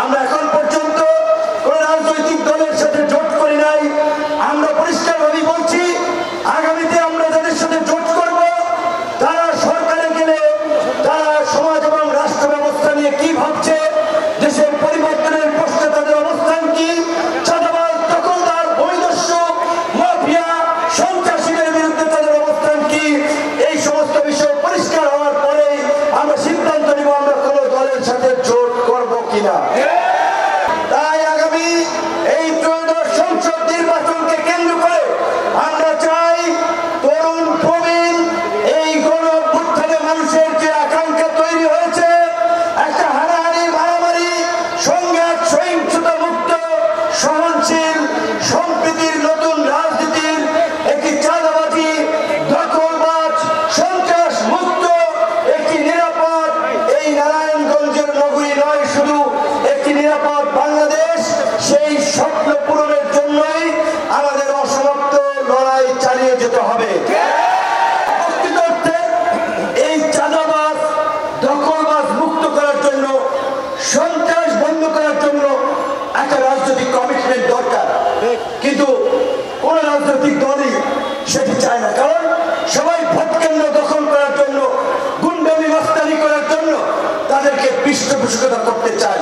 আমরা এখন পর্যন্ত কোন রাজনৈতিক দলের সাথে জোট করি নাই। আমরা পরিষ্কারভাবে বলছি, আগামীতে আমরা যাদের সাথে জোট করব তারা সরকারে গেলে তারা সমাজ এবং রাষ্ট্র ব্যবস্থা নিয়ে কি ভাবছে, দেশের পরিবর্তনের প্রশ্নে তাদের অবস্থান কি, চাঁদাবাজ, দখলদার, বৈদস্যু, মাফিয়া, সন্ত্রাসীদের বিরুদ্ধে তাদের অবস্থান কি, এই সমস্ত বিষয় পরিষ্কার হওয়ার পরেই আমরা সিদ্ধান্ত নিব আমরা কোন দলের সাথে জোট করব কিনা। তাই আগামী এই ত্রয়োদশ সংসদ নির্বাচনকে কেন্দ্র করে আমরা চাই তরুণ প্রবীণ এই গণ অভ্যুত্থানে মানুষের যে আকাঙ্ক্ষা তৈরি হয়েছে, একটা হানাহানি, মারামারি, সংঘাত, সহিংসতা মুক্ত, সহনশীল, সম্প্রীতির নতুন রাজনীতির, একটি চাঁদাবাজি, দখলবাজ, সন্ত্রাস মুক্ত একটি নিরাপদ, এই নারায়ণগঞ্জের নগরী নয় শুধু, একটি নিরাপদ বাংলাদেশ, সেই স্বপ্ন পূরণের জন্যই আমাদের অসমাপ্ত লড়াই চালিয়ে যেতে হবে। প্রকৃত অর্থে এই চাঁদাবাজ, দখলবাজ মুক্ত করার জন্য, সন্ত্রাস বন্ধ করার জন্য একটা রাজনৈতিক কমিটমেন্ট দরকার, কিন্তু কোন রাজনৈতিক দলই সেটি চায় না। কারণ সবাই ভোট কেন্দ্র দখল করার জন্য, গুন্ডামি মাস্তানি করার জন্য তাদেরকে পৃষ্ঠপোষকতা করতে চায়।